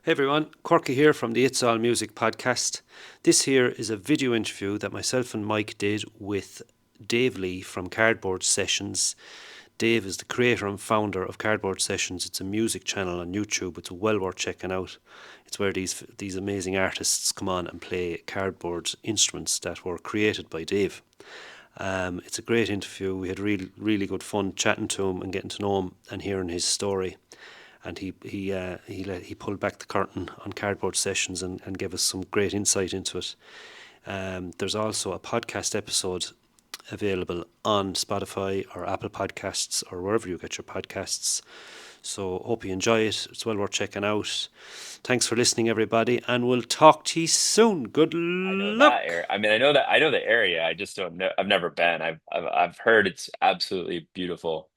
Hey everyone, Quirky here from the It's All Music podcast. This here is a video interview that myself and Mike did with Dave Lee from Cardboard Sessions. Dave is the creator and founder of Cardboard Sessions. It's a music channel on YouTube. It's well worth checking out. It's where these amazing artists come on and play cardboard instruments that were created by Dave. It's a great interview. We had really good fun chatting to him and getting to know him and hearing his story. And he pulled back the curtain on Cardboard Sessions and gave us some great insight into it. There's also a podcast episode available on Spotify or Apple Podcasts or wherever you get your podcasts. So hope you enjoy it. It's well worth checking out. Thanks for listening, everybody, and we'll talk to you soon. Good I know luck. that area. I mean, I know the area. I just don't know. I've never been. I've heard it's absolutely beautiful.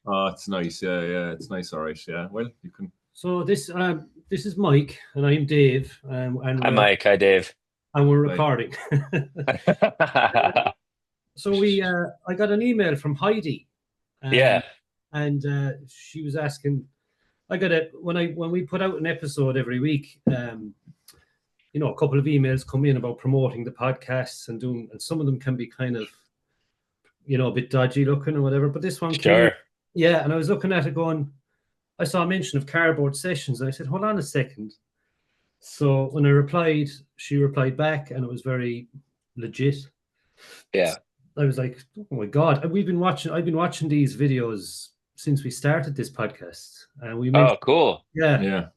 Oh, it's nice. Yeah, it's nice. All right. Yeah. Well, you can. So this is Mike and I'm Dave, and Hi, Mike. Hi, Dave. we're Right. recording. So I got an email from Heidi. Yeah. And she was asking. I got it when we put out an episode every week. A couple of emails come in about promoting the podcasts and some of them can be kind of, a bit dodgy looking or whatever. But this one Sure. Yeah, and I was looking at it going, I saw a mention of Cardboard Sessions, and I said, hold on a second. So when I replied, she replied back, and it was very legit. Yeah. I was like, oh my God. I've been watching these videos since we started this podcast. And we Oh, cool. Yeah.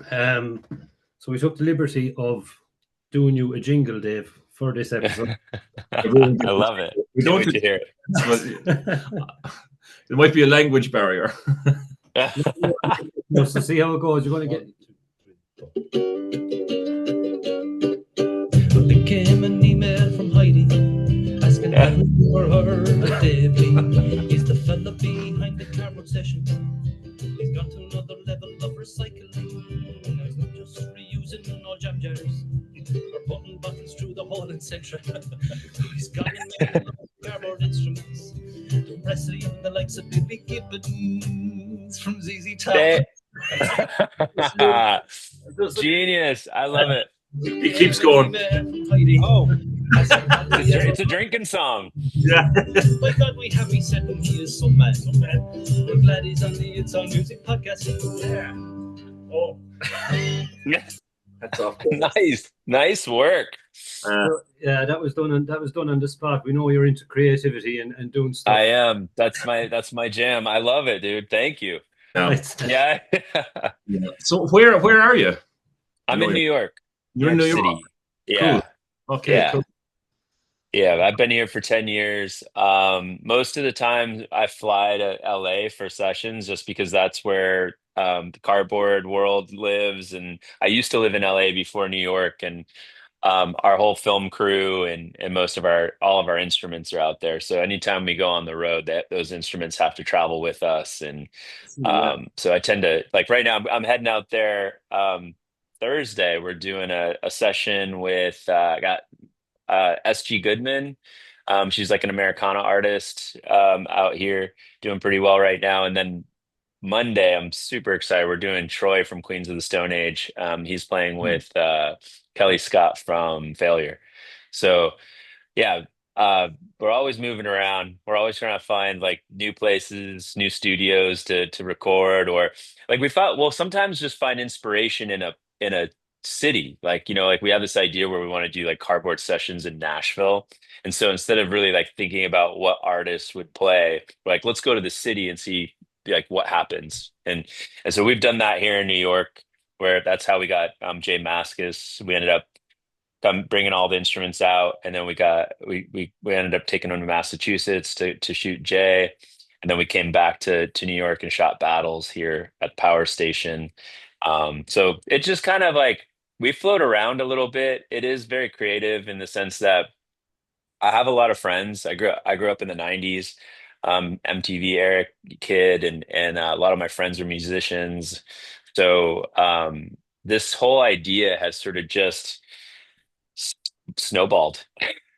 Yeah. So we took the liberty of doing you a jingle, Dave, for this episode. I love it. We Can't don't wait to hear There might be a language barrier. it. So see how it goes. You're going to get. There came an email from Heidi asking how for her and Dave Lee. He's the fella behind the Cardboard Session. He's got another level of recycling. He's not just reusing all jam jars or putting bottles through the hole in Centra. He's got another cardboard instruments. Presley and the likes of Billy Gibbons from ZZ Top. Genius. I love it. He keeps going. Oh, It's a drinking song. Yeah. my God, we have me said when he is so mad. We're glad he's on the It's All Music podcast. Yeah. Oh. That's off. Nice work. Yeah, that was done on the spot. We know you're into creativity and doing stuff. I am. That's my jam. I love it, dude. Thank you. Yeah. Yeah. So where are you? I'm in New York. You're in New York. City. Yeah. Cool. Okay. Yeah. Cool. Yeah, I've been here for 10 years. Most of the time I fly to LA for sessions just because that's where the cardboard world lives. And I used to live in LA before New York, and our whole film crew and most of all of our instruments are out there. So anytime we go on the road, those instruments have to travel with us. And so I tend to, like, right now I'm heading out there. Thursday we're doing a session with I got SG Goodman. She's like an Americana artist out here doing pretty well right now. And then Monday, I'm super excited. We're doing Troy from Queens of the Stone Age. He's playing with Kelly Scott from Failure. So yeah, we're always moving around. We're always trying to find like new places, new studios to record, or like we thought. Well, sometimes just find inspiration in a city. Like like we have this idea where we want to do like cardboard sessions in Nashville, and so instead of really like thinking about what artists would play, we're like, let's go to the city and see like what happens. And so we've done that here in New York, where that's how we got Jay Mascis. We ended up bringing all the instruments out, and then we ended up taking them to Massachusetts to shoot Jay, and then we came back to New York and shot Battles here at Power Station. So it just kind of like we float around a little bit. It is very creative in the sense that I have a lot of friends. I grew up in the '90s, MTV era kid, and a lot of my friends are musicians. So this whole idea has sort of just snowballed.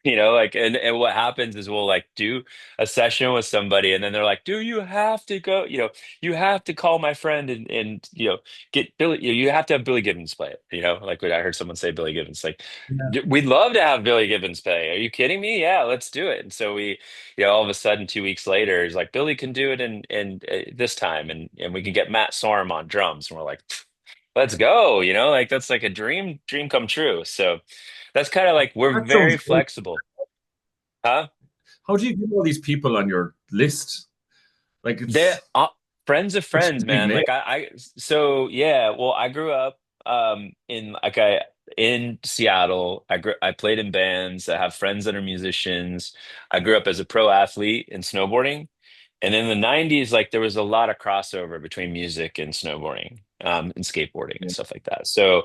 like, and what happens is we'll like do a session with somebody, and then they're like, do you have to go, you have to call my friend and get Billy, you have to have Billy Gibbons play it, like what I heard someone say, Billy Gibbons, like, Yeah. We'd love to have Billy Gibbons play. Are you kidding me? Yeah, let's do it." And so we, all of a sudden 2 weeks later, he's like, Billy can do it in this time, and we can get Matt Sorum on drums, and we're like, let's go, like that's like a dream come true. So that's kind of like, we're That sounds very great. flexible. Huh? How do you get all these people on your list? Like They're it's friends of such a friends, big man. name. Like so yeah. Well, I grew up in Seattle. I played in bands. I have friends that are musicians. I grew up as a pro athlete in snowboarding, and in the '90s, like there was a lot of crossover between music and snowboarding, and skateboarding and Yeah, stuff like that. So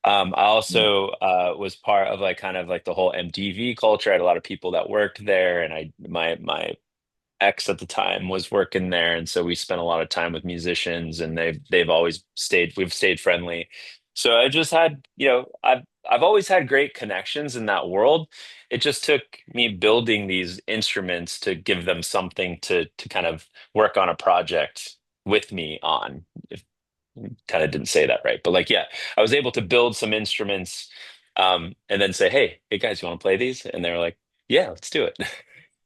I yeah, also was part of like kind of like the whole MTV culture. I had a lot of people that worked there, and my ex at the time was working there, and so we spent a lot of time with musicians, and they've always we've stayed friendly. So I just had, I've always had great connections in that world. It just took me building these instruments to give them something to kind of work on a project with me on. If kind of didn't say that right, but like, yeah, I was able to build some instruments, and then say, hey guys, you want to play these? And they were like, yeah, let's do it.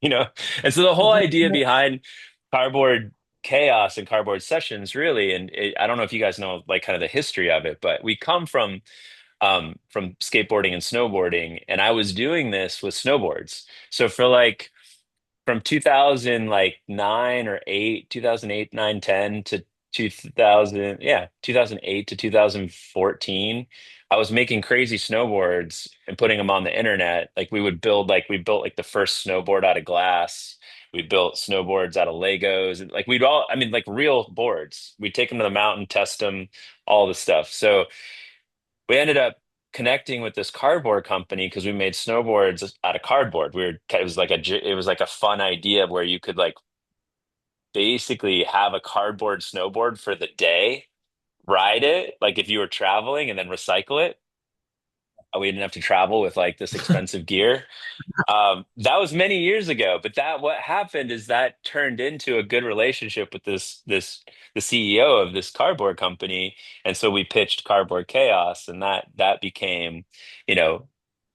you know and so the So whole idea behind cardboard chaos and cardboard sessions, really, and I don't know if you guys know like kind of the history of it, but we come from skateboarding and snowboarding, and I was doing this with snowboards. So for like from 2000 like 9 or 8, 2008, 9, 10 to 2000, yeah, 2008 to 2014, I was making crazy snowboards and putting them on the internet. Like we built like the first snowboard out of glass. We built snowboards out of Legos, and like I mean, like real boards. We'd take them to the mountain, test them, all the stuff. So we ended up connecting with this cardboard company because we made snowboards out of cardboard. It was like a fun idea where you could like basically have a cardboard snowboard for the day, ride it like if you were traveling, and then recycle it. We didn't have to travel with like this expensive gear. That was many years ago, but that what happened is that turned into a good relationship with the CEO of this cardboard company, and so we pitched Cardboard Chaos, and that became, you know,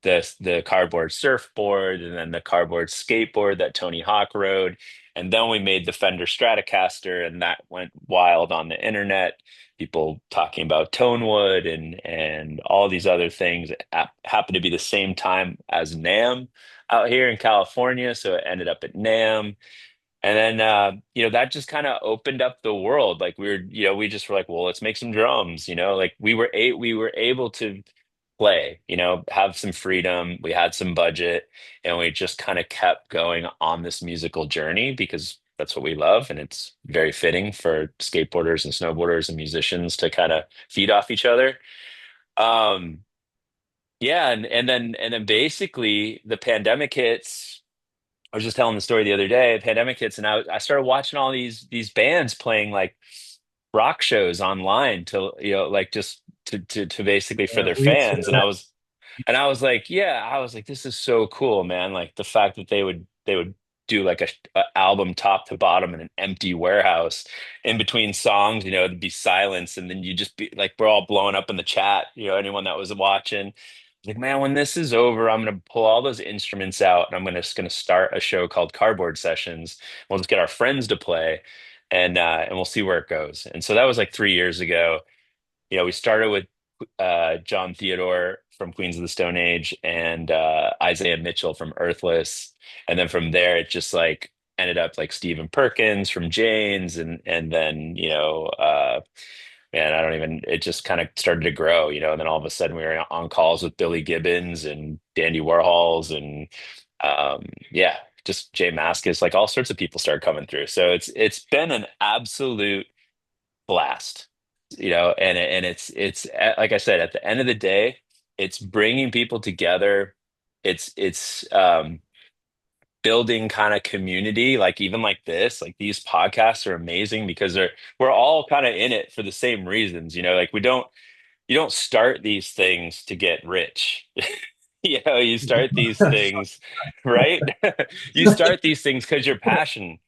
the cardboard surfboard, and then the cardboard skateboard that Tony Hawk rode, and then we made the Fender Stratocaster, and that went wild on the internet. People talking about Tonewood and all these other things. It happened to be the same time as NAM out here in California, so it ended up at NAM. And then that just kind of opened up the world. Like we just were like, well, let's make some drums, like we were able to play, have some freedom. We had some budget, and we just kind of kept going on this musical journey because that's what we love, and it's very fitting for skateboarders and snowboarders and musicians to kind of feed off each other. Um, yeah, and then basically the pandemic hits. I was just telling the story the other day. Pandemic hits, and I started watching all these bands playing like rock shows online to like just to basically for Yeah, their we used to fans. do And I that. was and I was like, yeah, I was like, this is so cool, man. Like the fact that they would do like a album top to bottom in an empty warehouse. In between songs, it'd be silence, and then you just be like, we're all blowing up in the chat. Anyone that was watching, like, man, when this is over, I'm gonna pull all those instruments out, and I'm gonna start a show called Cardboard Sessions. We'll just get our friends to play, and we'll see where it goes. And so that was like 3 years ago. We started with John Theodore from Queens of the Stone Age, and Isaiah Mitchell from Earthless, and then from there it just like ended up like Stephen Perkins from Jane's, and then man, I don't even. It just kind of started to grow, and then all of a sudden we were on calls with Billy Gibbons and Dandy Warhols, and yeah, just Jay Mascis, like all sorts of people started coming through. So it's been an absolute blast, and it's like I said, at the end of the day, it's bringing people together. It's building kind of community, like even like this, like these podcasts are amazing because we're all kind of in it for the same reasons, like you don't start these things to get rich. you start these things, right? You Like, start these things because you're passionate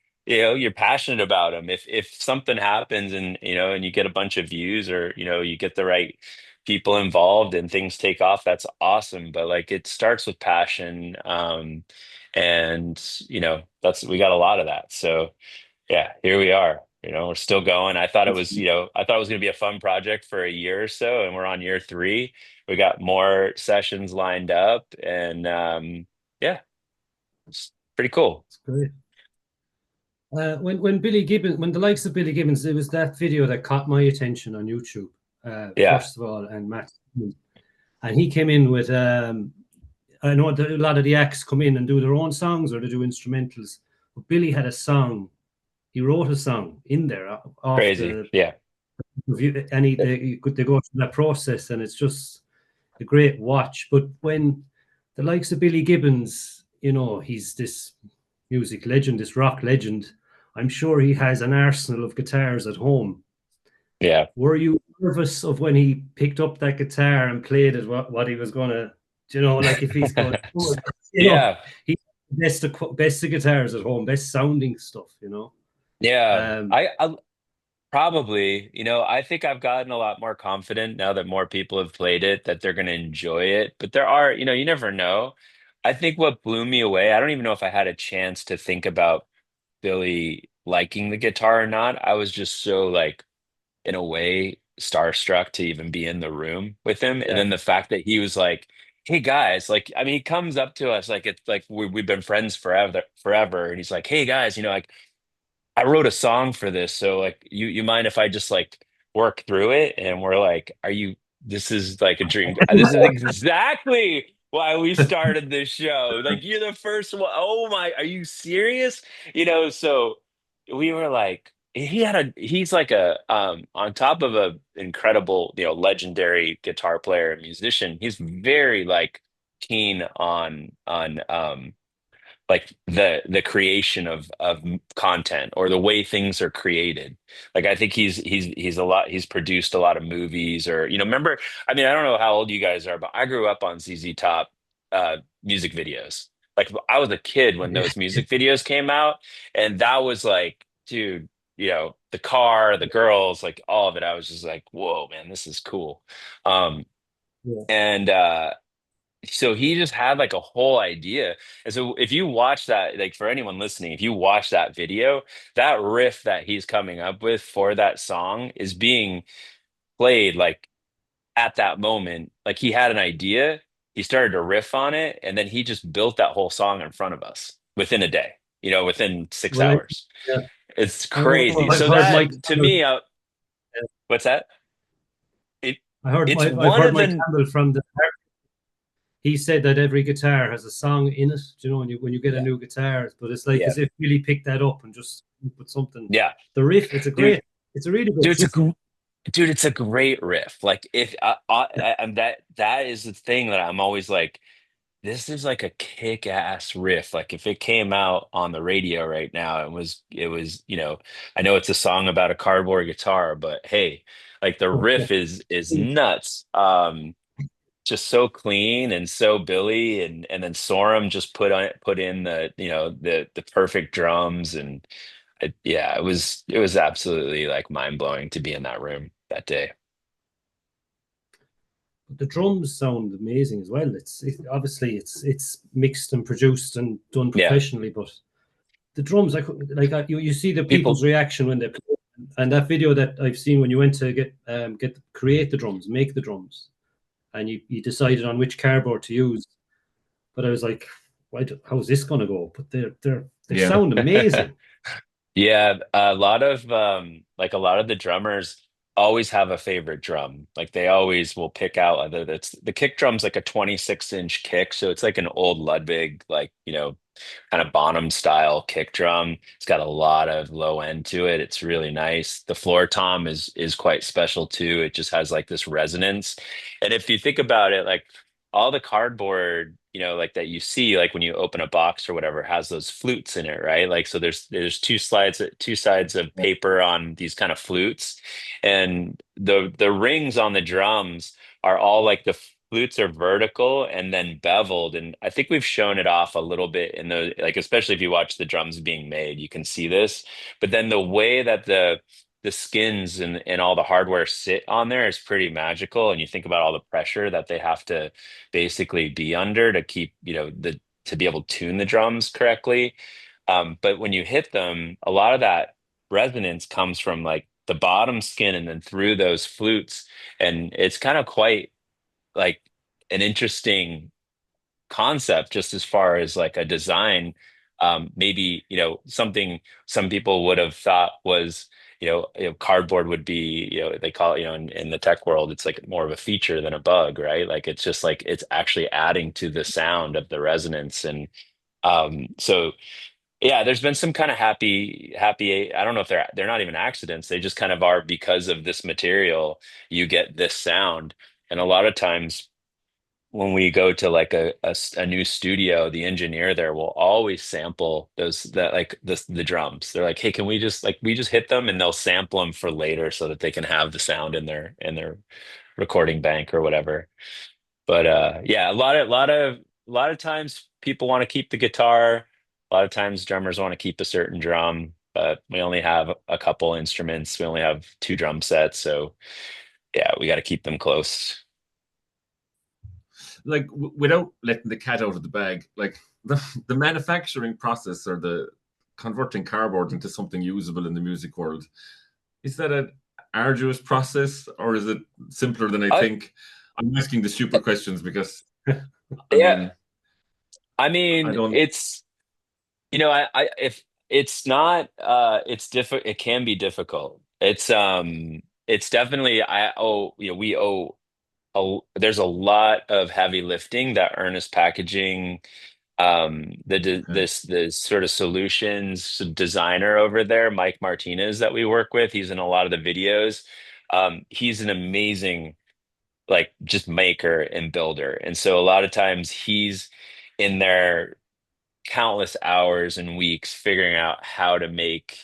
about them. If something happens and and you get a bunch of views, or you get the right people involved and things take off, that's awesome. But like, it starts with passion, and that's we got a lot of that. So yeah, here we are. We're still going. I thought it was going to be a fun project for a year or so, and we're on year three. We got more sessions lined up, and yeah, it's pretty cool. it's great. When Billy Gibbons, when the likes of Billy Gibbons, there was that video that caught my attention on YouTube, Yeah, first of all, and Matt, and he came in with, I know that a lot of the acts come in and do their own songs or they do instrumentals, but Billy had a song. He wrote a song in there off crazy. the Yeah, review, and they go through that process, and it's just a great watch. But when the likes of Billy Gibbons, he's this music legend, this rock legend. I'm sure he has an arsenal of guitars at home. yeah. Were you nervous of when he picked up that guitar and played it, what he was gonna, like if he's going, Yeah, he best of guitars at home, best sounding stuff, yeah. Um, I probably, I think I've gotten a lot more confident now that more people have played it, that they're going to enjoy it. But there are, you never know. I think what blew me away, I don't even know if I had a chance to think about Billy liking the guitar or not. I was just so, like, in a way, starstruck to even be in the room with him. And yeah, then the fact that he was like, "Hey guys," like, I mean, he comes up to us like it's like we've been friends forever. And he's like, "Hey guys, like, I wrote a song for this, so like, you mind if I just like work through it?" And we're like, "Are you? This is like a dream. This is exactly why we started this show. Like, you're the first one. Oh my, are you serious?" So we were like, he's like a on top of a incredible, legendary guitar player and musician. He's very like keen on like the creation of content, or the way things are created. Like, I think he's produced a lot of movies, or remember, I mean, I don't know how old you guys are, but I grew up on ZZ Top music videos. Like, I was a kid when yeah, those music videos came out, and that was like, dude, the car, the girls, like, all of it. I was just like, whoa, man, this is cool. um yeah. and so he just had like a whole idea. And so if you watch that, like, for anyone listening, if you watch that video, that riff that he's coming up with for that song is being played like at that moment. Like, he had an idea, he started to riff on it, and then he just built that whole song in front of us within a day, within six Well, hours. yeah, It's I know crazy. I've So heard Mike that, to Campbell. me, what's that? It, it's I've one heard of Mike the, Campbell from the. He said that every guitar has a song in it. When you get a yeah, new guitar, but it's like yeah, as if Billy picked that up and just put something. yeah, The riff, dude. it's a really good Dude, riff. dude, it's a great riff. Like, if and that is the thing that I'm always like, this is like a kick-ass riff. Like, if it came out on the radio right now, it was, I know it's a song about a cardboard guitar, but hey, like, the Oh, yeah. riff is nuts. Just so clean and so Billy, and then Sorum just put in the perfect drums, and yeah, it was absolutely like mind-blowing to be in that room that day. But the drums sound amazing as well. Obviously it's mixed and produced and done Yeah, professionally, but the drums, you see the people. people's reaction when they play, and that video that I've seen when you went to create the drums, make the drums, and you decided on which cardboard to use. But I was like, how's this gonna go? But they Yeah. sound amazing. Yeah, a lot of the drummers always have a favorite drum. Like, they always will pick out, either that's the kick drum's like a 26-inch kick, so it's like an old Ludwig, like, kind of Bonham style kick drum. It's got a lot of low end to it. It's really nice. The floor tom is quite special too. It just has like this resonance. And if you think about it, like, all the cardboard, like, that you see, like when you open a box or whatever, has those flutes in it, right? Like, so there's two sides of paper on these kind of flutes, and the rings on the drums are all like the flutes are vertical and then beveled, and I think we've shown it off a little bit in the, like, especially if you watch the drums being made, you can see this. But then the way that the skins and all the hardware sit on there is pretty magical. And you think about all the pressure that they have to basically be under to keep, the to be able to tune the drums correctly. But when you hit them, a lot of that resonance comes from like the bottom skin and then through those flutes. And it's kind of quite like an interesting concept just as far as like a design. Maybe, something some people would have thought was, cardboard would be, they call it, in the tech world, it's like more of a feature than a bug, right? Like it's just like it's actually adding to the sound of the resonance. And so yeah, there's been some kind of happy. I don't know if they're not even accidents. They just kind of are because of this material. You get this sound, and a lot of times when we go to like a new studio, the engineer there will always sample the drums. They're like, hey, can we just like we just hit them, and they'll sample them for later so that they can have the sound in their recording bank or whatever. But yeah, a lot of times people want to keep the guitar. A lot of times drummers want to keep a certain drum, but we only have a couple instruments. We only have two drum sets, so yeah, we got to keep them close. Like without letting the cat out of the bag, like the manufacturing process or the converting cardboard into something usable in the music world, is that an arduous process or is it simpler than I I, think? I'm asking the stupid questions because I yeah, mean, I I mean, don't. I if it's not, it's difficult. It can be difficult. It's definitely we owe there's a lot of heavy lifting that Ernest Packaging, Okay. the sort of solutions designer over there, Mike Martinez, that we work with. He's in a lot of the videos. He's an amazing like just maker and builder, and so a lot of times he's in there countless hours and weeks figuring out how to make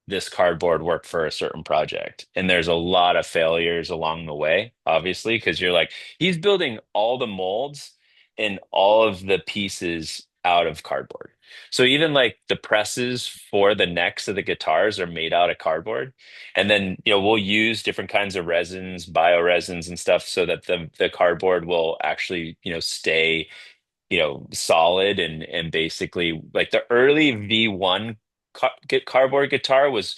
this cardboard work for a certain project. And there's a lot of failures along the way, obviously, because you're like, he's building all the molds and all of the pieces out of cardboard. So even like the presses for the necks of the guitars are made out of cardboard. And then, we'll use different kinds of resins, bioresins and stuff so that the cardboard will actually, stay solid and basically like the early V1 cardboard guitar was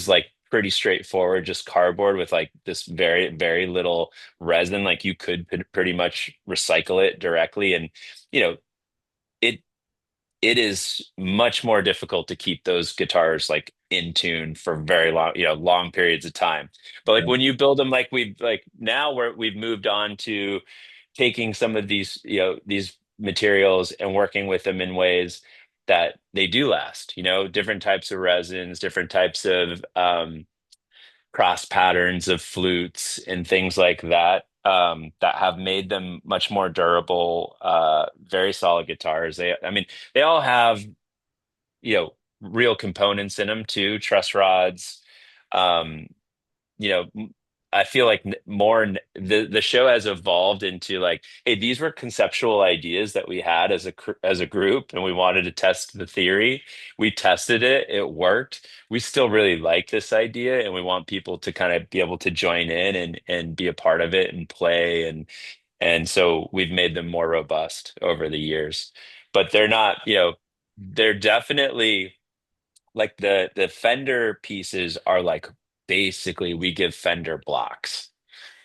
like pretty straightforward, just cardboard with like this very, very little resin. Like you could pretty much recycle it directly. And, you know, it it is much more difficult to keep those guitars like in tune for very long, long periods of time. But like Yeah. when you build them, like we've like now we've moved on to taking some of these materials and working with them in ways that they do last, different types of resins, different types of cross patterns of flutes and things like that, that have made them much more durable, very solid guitars. I mean, they all have, real components in them too, truss rods. Um, you know, I feel like the show has evolved into like, hey, these were conceptual ideas that we had as a group, and we wanted to test the theory. We tested it, it worked. We still really like this idea, and we want people to kind of be able to join in and be a part of it and play, and so we've made them more robust over the years. But they're not, they're definitely like the Fender pieces are like basically we give Fender blocks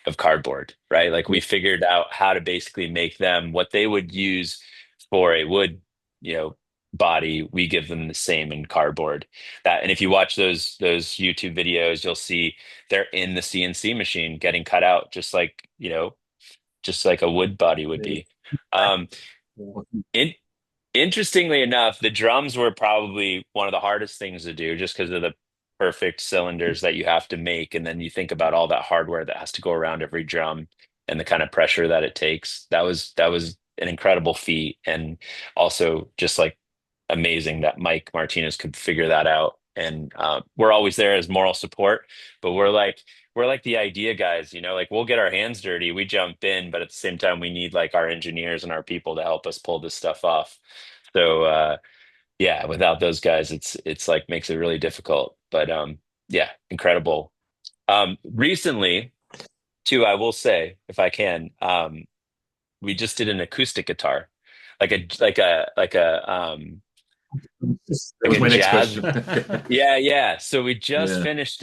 of cardboard, right? Like we figured out how to basically make them what they would use for a wood, you know, body. We give them the same in cardboard. That, and if you watch those YouTube videos, you'll see they're in the CNC machine getting cut out, just like a wood body would be. Um, in, Interestingly enough, the drums were probably one of the hardest things to do just because of the perfect cylinders that you have to make. And then you think about all that hardware that has to go around every drum and the kind of pressure that it takes. That was an incredible feat. And also just like amazing that Mike Martinez could figure that out. And we're always there as moral support, but we're like, we're like the idea guys, like we'll get our hands dirty, we jump in, but at the same time we need like our engineers and our people to help us pull this stuff off. So yeah, without those guys, it's like makes it really difficult. But yeah, incredible. Recently, too, I will say, if I can, we just did an acoustic guitar, like That was a my next jazz. question. Yeah. So we just Yeah. finished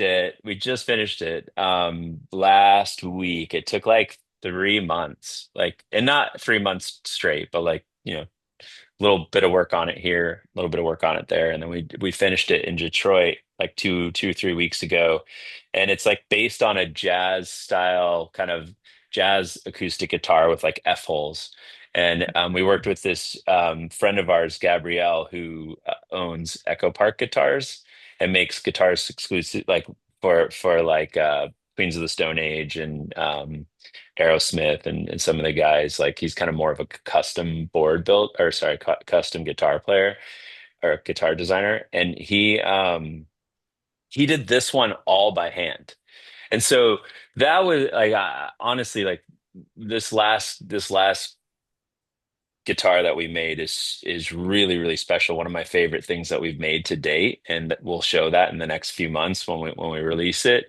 it. Last week. It took like 3 months, like, and not 3 months straight, but like, little bit of work on it here, a little bit of work on it there, and then we finished it in Detroit like 3 weeks ago, and it's like based on a jazz style kind of jazz acoustic guitar with like F holes, and we worked with this friend of ours, Gabrielle, who owns Echo Park Guitars and makes guitars exclusive like for like Queens of the Stone Age and Aerosmith and some of the guys. Like he's kind of more of a custom board built, or sorry, custom guitar player or guitar designer, and he did this one all by hand. And so that was like honestly, like this last guitar that we made is really really special, one of my favorite things that we've made to date, and we'll show that in the next few months when we release it.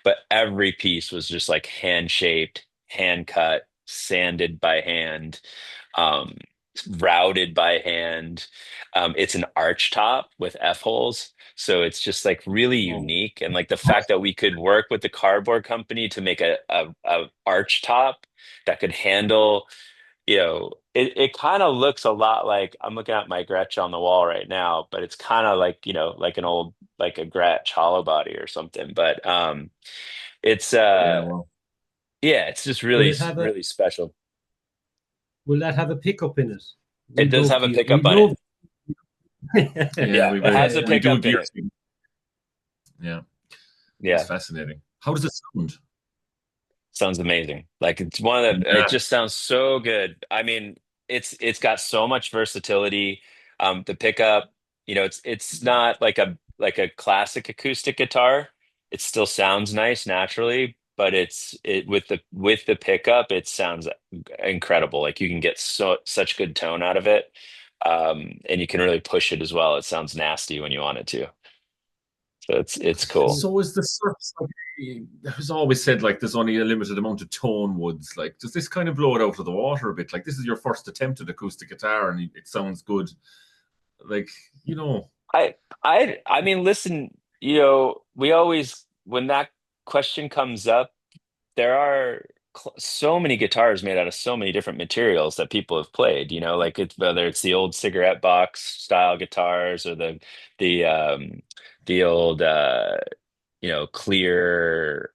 But every piece was just like hand shaped, hand cut, sanded by hand, um routed by hand. It's an arch top with F holes, so it's just like really Oh, unique, and like the fact that we could work with the cardboard company to make a arch top that could handle, it kind of looks a lot like, I'm looking at my Gretsch on the wall right now, but it's kind of like, like an old, like a Gretsch hollow body or something. But it's yeah. Well, yeah, it's just Will really, it have a really special. will that have a pickup in it? It We'd does love have a to we'd pickup on it. love yeah. Yeah, We it will. has a yeah. We do pickup in gear. it. Yeah, that's Yeah, fascinating. How does it sound? sounds amazing. Like it's one of the, it Yeah. just sounds so good. I mean, it's got so much versatility. The pickup, it's not like a classic acoustic guitar. It still sounds nice naturally, but it with the pickup, it sounds incredible. Like you can get such good tone out of it. And you can really push it as well. It sounds nasty when you want it to. So it's cool. So is the surface like, it was always said like there's only a limited amount of tone woods. Like, does this kind of blow it out of the water a bit? Like, this is your first attempt at acoustic guitar, and it sounds good. Like, I I mean, listen, we always, when that question comes up, there are so many guitars made out of so many different materials that people have played, like it's whether it's the old cigarette box style guitars or the the old clear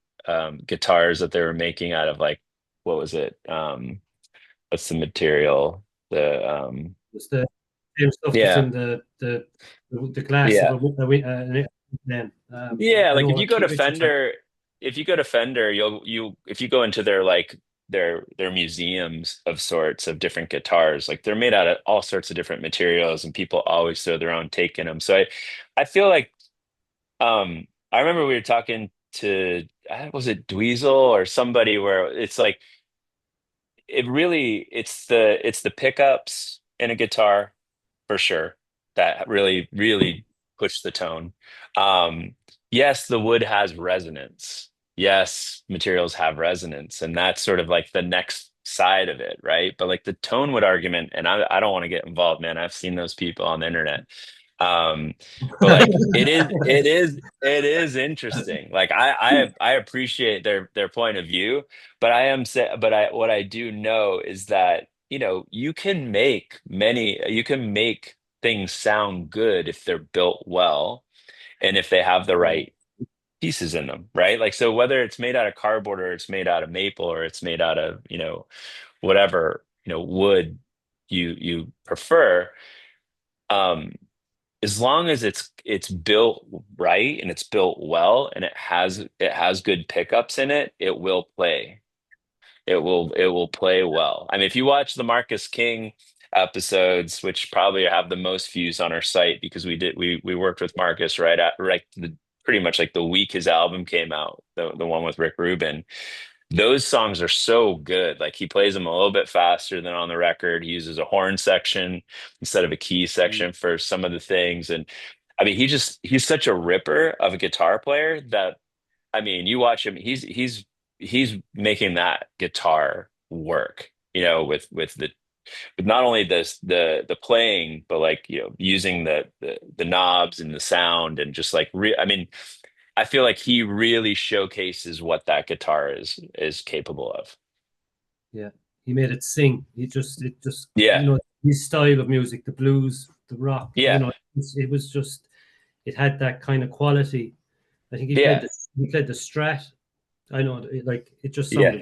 guitars that they were making out of like, what was it? What's the material? The It's the same stuff that's yeah, in the glass of yeah. then. Yeah, I like know what what you're talking. If you go to Fender, if you go into their like their museums of sorts of different guitars, like they're made out of all sorts of different materials, and people always throw their own take in them. So I feel like I remember we were talking to, was it Dweezil or somebody, where it's like it's the pickups in a guitar for sure that really really push the tone. Yes, the wood has resonance. Yes, materials have resonance, and that's sort of like the next side of it, right? But like the tone wood argument, and I don't want to get involved, man. I've seen those people on the internet. um but like it is interesting. Like I appreciate their point of view, but what I do know is that you can make things sound good if they're built well, and if they have the Yeah. right pieces in them, right? Like, so whether it's made out of cardboard or it's made out of maple or it's made out of whatever wood you prefer, um as long as it's built right and it's built well and it has good pickups in it, it will play. It will play well. I mean, if you watch the Marcus King episodes, which probably have the most views on our site, because we worked with Marcus right pretty much like the week his album came out, the one with Rick Rubin. Those songs are so good. Like he plays them a little bit faster than on the record. He uses a horn section instead of a key section for some of the things. And I mean, he's such a ripper of a guitar player that, I mean, you watch him, he's making that guitar work, with not only the playing, but like, using the knobs and the sound and just like I mean, I feel like he really showcases what that guitar is capable of. Yeah, he made it sing. It just Yeah. his style of music, the blues, the rock. Yeah. It was just, it had that kind of quality. I think he Yeah. played the Strat. I know, it just Yeah.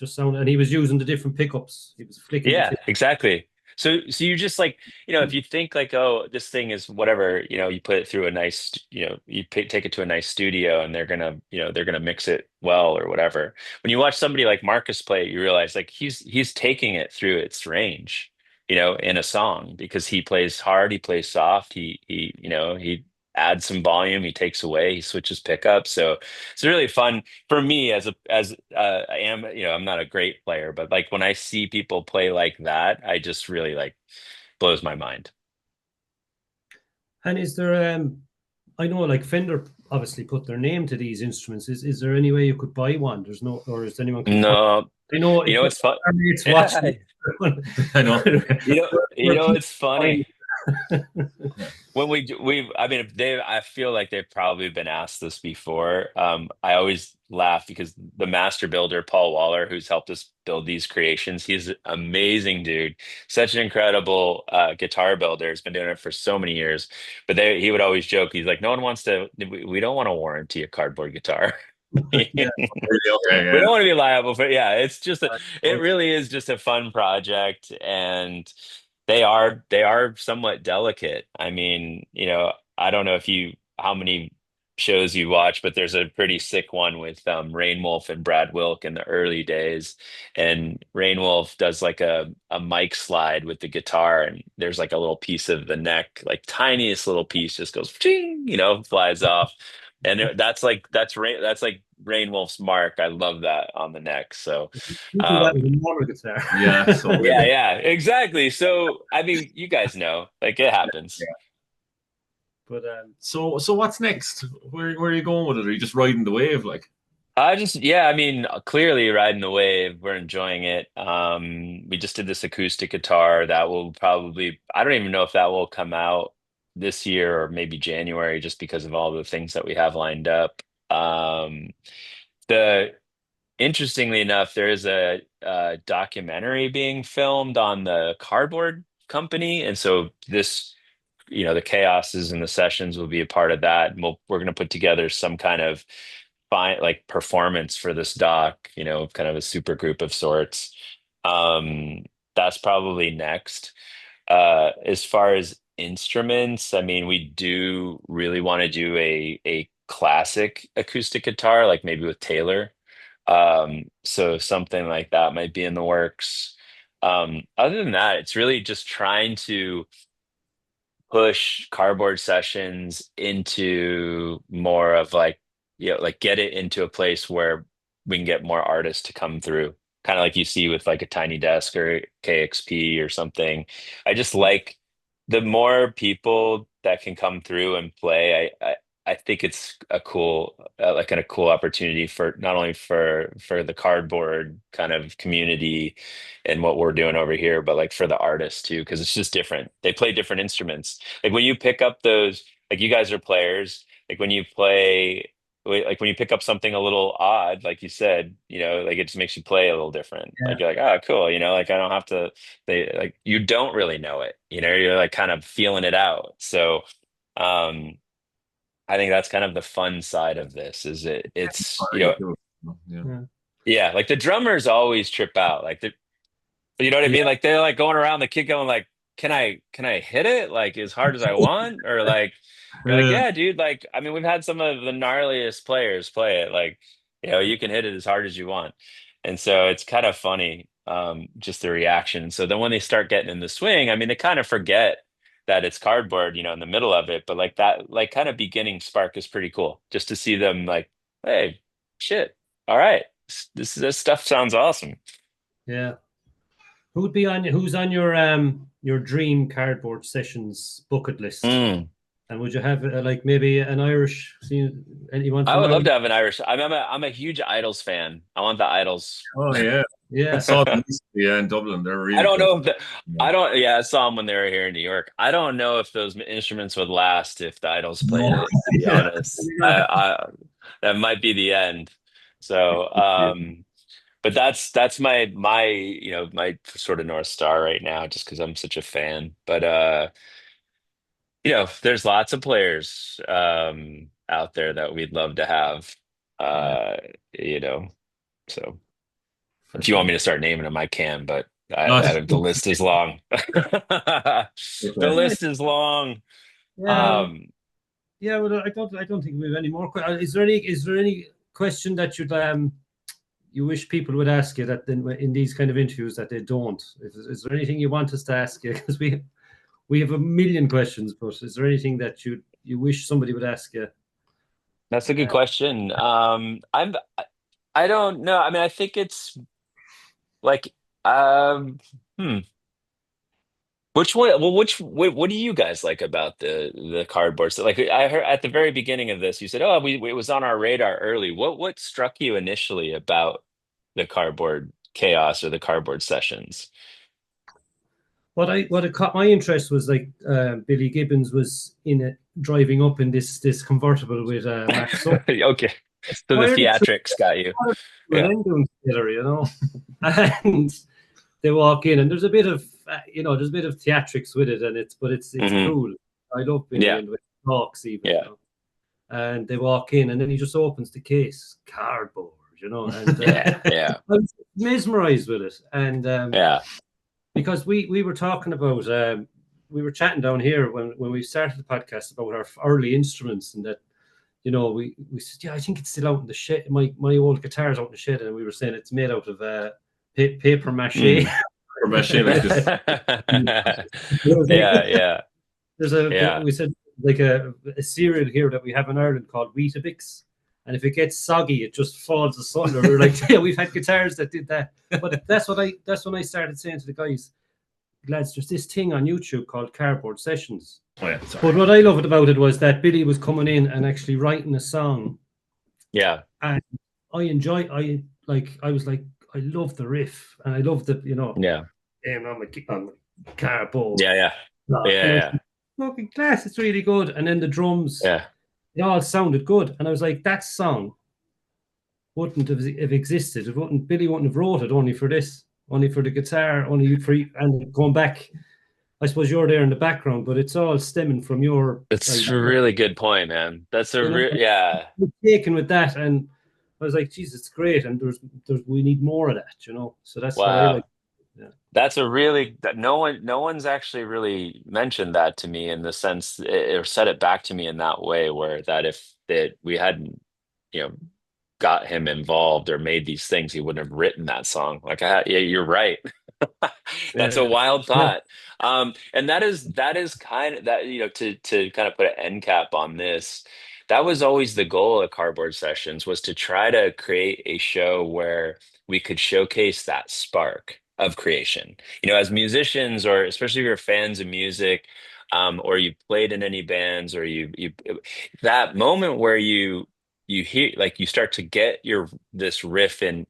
sounded, and he was using the different pickups. He was flicking. Yeah, exactly. So you just like, if you think like, oh, this thing is whatever, you put it through a nice, take it to a nice studio and they're gonna mix it well or whatever. When you watch somebody like Marcus play it, you realize like he's taking it through its range, in a song because he plays hard, he plays soft, he adds some volume, he takes away, he switches pickups. So it's really fun for me I am, I'm not a great player, but like when I see people play like that, I just really like blows my mind. And is there, I know like Fender obviously put their name to these instruments. Is there any way you could buy one? There's no, or is anyone can find? No, I know it's fun. it's watching. I know. It's funny. When I mean, I feel like they've probably been asked this before. I always laugh because the master builder, Paul Waller, who's helped us build these creations, he's an amazing dude, such an incredible guitar builder. He's been doing it for so many years. But he would always joke, he's like, no one wants to, we don't want to warranty a cardboard guitar. Yeah. We don't want to be liable for, yeah, it's just, it really is just a fun project. And they are somewhat delicate. I mean, I don't know how many shows you watch, but there's a pretty sick one with Rain Wolf and Brad Wilk in the early days. And Rain Wolf does like a mic slide with the guitar, and there's like a little piece of the neck, like tiniest little piece just goes ching, flies off. And that's like Rain Wolf's mark. I love that on the neck. So You do that with a normal guitar. Yeah. So yeah, exactly. So I mean, you guys know, like it happens. Yeah. But so what's next? Where are you going with it? Are you just riding the wave, like? I mean, clearly riding the wave. We're enjoying it. We just did this acoustic guitar that will probably, I don't even know if that will come out this year or maybe January, just because of all the things that we have lined up. The Interestingly enough, there is a documentary being filmed on the cardboard company, and so the chaoses and the sessions will be a part of that. And we're going to put together some kind of fine like performance for this doc, kind of a super group of sorts. That's probably next. As far as instruments, I mean, we do really want to do a classic acoustic guitar, like maybe with Taylor. So something like that might be in the works. Other than that, it's really just trying to push cardboard sessions into more of like, like get it into a place where we can get more artists to come through, kind of like you see with like a Tiny Desk or KXP or something. I just like the more people that can come through and play. I think it's a cool, a cool opportunity for not only for the cardboard kind of community and what we're doing over here, but like for the artists too, because it's just different. They play different instruments. Like when you pick up those, like you guys are players. Like when you play, like when you pick up something a little odd, like you said, like it just makes you play a little different. Yeah. Like you're like, oh, cool, like I don't have to. You don't really know it. You're like kind of feeling it out. So. I think that's kind of the fun side of this is it's Yeah. yeah, like the drummers always trip out, like you know what I mean, like they're like going around the kit going like, can I hit it like as hard as I want, or like you're like, yeah dude, like I mean we've had some of the gnarliest players play it, like you can hit it as hard as you want. And so it's kind of funny, just the reaction. So then when they start getting in the swing, I mean they kind of forget that it's cardboard, in the middle of it. But like that, like kind of beginning spark is pretty cool. Just to see them like, hey, shit, all right, this stuff sounds awesome. Yeah. Who's on your dream cardboard sessions bucket list? Mm. And would you have like maybe an Irish anyone I from would love Ireland? to have an Irish. I'm a huge Idols fan. I want the Idols. Oh yeah, I Yeah. saw them recently, in Dublin. They're I really don't cool. know if I don't. Yeah, I saw them when they were here in New York. I don't know if those instruments would last if the Idols played No. it. To be Yeah. honest, that might be the end. So, but that's my my sort of North Star right now, just because I'm such a fan. But there's lots of players out there that we'd love to have. Yeah. Uh, you know, so. For If you want sure. me to start naming them, I can, but No, the list is long. The okay. list is long. Yeah. Um, Yeah. Well, I don't think we have any more. Is there any question that you wish people would ask you that in these kind of interviews that they don't? Is there anything you want us to ask you? Because we have a million questions, but is there anything that you wish somebody would ask you? that's a good question. I don't know. I mean, I think it's like, um, hmm. Which one? Well, what do you guys like about the cardboard? So, like, I heard at the very beginning of this, you said, "Oh, it was on our radar early." What struck you initially about the cardboard chaos or the cardboard sessions? What caught my interest was like Billy Gibbons was in it driving up in this convertible with Max Sutton. Okay, so the Why are the two theatrics got you. an Yeah. end doing together, and they walk in, and there's a bit of theatrics with it, and it's Hmm. cool. I love Billy Yeah. and with talks even, Yeah. and they walk in, and then he just opens the case, cardboard, and Yeah. Yeah. I was mesmerized with it, and Yeah. because we were talking about we were chatting down here when we started the podcast about our early instruments, and that we said, yeah, I think it's still out in the shed. My old guitar's out in the shed, and we were saying it's made out of paper mache. Mm. For machine like this. It was like, Yeah. Yeah. Yeah. we said like a cereal here that we have in Ireland called Weetabix, and if it gets soggy, it just falls asunder. We were like, yeah, we've had guitars that did that, but that's when I started saying to the guys, lads, there's this thing on YouTube called Cardboard Sessions. Oh, yeah, sorry. But what I loved about it was that Billy was coming in and actually writing a song. Yeah. And I was like, I love the riff, and I love the, Yeah. on my cardboard. Yeah. Yeah. Yeah. Fucking class, it's really good. And then the drums, Yeah. they all sounded good. And I was like, that song wouldn't have existed. Billy wouldn't have wrote it only for this, only for the guitar, and going back. I suppose you're there in the background, but it's all stemming from your. That's a really good point, man. That's a yeah. Taken with that, and I was like, "Jesus, it's great!" And we need more of that, So that's what I Wow. like. Yeah. That's that no one's actually really mentioned that to me in the sense or said it back to me in that way, where that if that we hadn't, got him involved or made these things, he wouldn't have written that song. Like, yeah, you're right. That's a wild thought. And that is kind of that, to kind of put an end cap on this. That was always the goal of Cardboard Sessions, was to try to create a show where we could showcase that spark of creation. As musicians, or especially if you're fans of music, or you've played in any bands, or you that moment where you hear, like, you start to get this riff in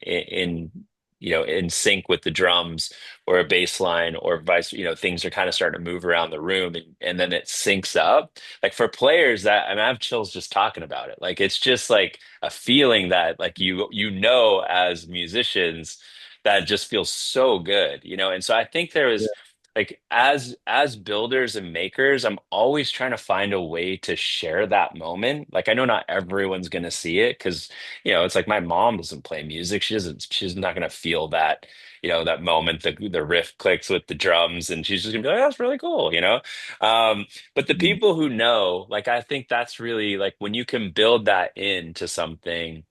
sync with the drums or a bass line or vice, things are kind of starting to move around the room, and then it syncs up. Like, for players, that, I mean, I have chills just talking about it. Like, it's just like a feeling that, like, as musicians, that just feels so good. And so I think there is, like, as builders and makers, I'm always trying to find a way to share that moment. Like, I know not everyone's going to see it, because it's like my mom doesn't play music. She's not going to feel that, that moment, the riff clicks with the drums, and she's just gonna be like, "Oh, that's really cool," but the people who know, like, I think that's really, like, when you can build that into something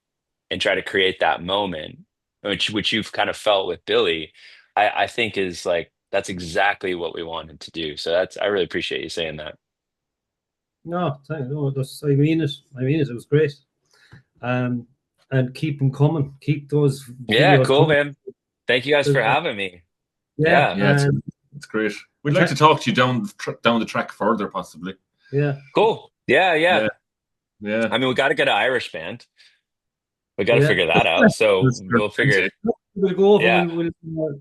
and try to create that moment, which you've kind of felt with Billy, I think is, like, that's exactly what we wanted to do. So I really appreciate you saying that. No, thank you. No, I mean it. It was great. And keep them coming. Keep those Yeah, videos cool, coming. man. Thank you guys for having me. Yeah, Yeah, it's great. We'd like to talk to you down the track further, possibly. Yeah. Cool. Yeah. Yeah. I mean, we got to get an Irish band. We got to figure that out. So we'll figure. We'll go over. Yeah.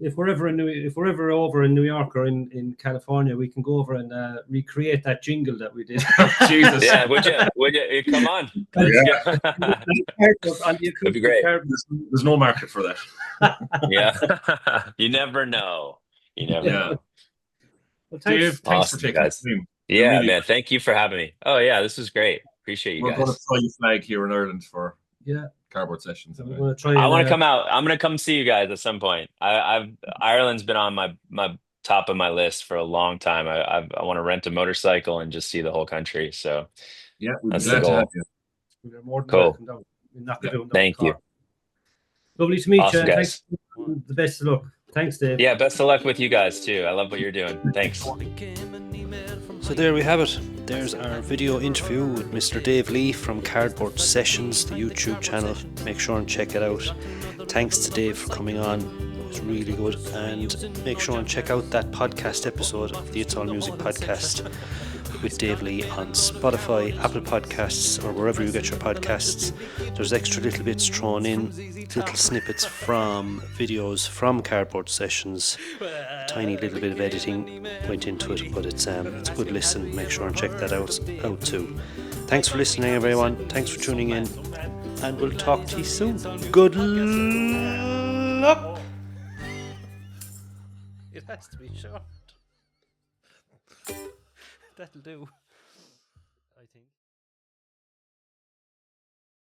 If we're ever over in New York or in California, we can go over and recreate that jingle that we did. Jesus. Yeah. Would you come on? Let's go. That'd be great. There's no market for that. Yeah. You never know. Yeah. Well, Dave, thanks Awesome, for taking guys. the time. Yeah, really man. Thank you for having me. Oh yeah, this was great. Appreciate you We're guys. going to fly your flag here in Ireland for Yeah. Cardboard Sessions. I Anyway. want to come out. I'm going to come see you guys at some point. Ireland's been on my top of my list for a long time. I want to rent a motorcycle and just see the whole country. So yeah, we'd be that's glad the to goal. have you. We're more than Cool. welcome down. We'll knock it down Thank the you. car. Lovely to meet Awesome, you. guys. Thanks. The best of luck. Thanks, Dave. Yeah, best of luck with you guys too. I love what you're doing. Thanks. So there we have it. There's our video interview with Mr. Dave Lee from Cardboard Sessions, the YouTube channel. Make sure and check it out. Thanks to Dave for coming on. It was really good. And make sure and check out that podcast episode of the It's All Music podcast with Dave Lee on Spotify, Apple Podcasts, or wherever you get your podcasts. There's extra little bits thrown in, little snippets from videos from Cardboard Sessions. A tiny little bit of editing went into it, but it's a good listen. Make sure and check that out too. Thanks for listening, everyone. Thanks for tuning in, and we'll talk to you soon. Good luck. It has to be short. That'll do, I think.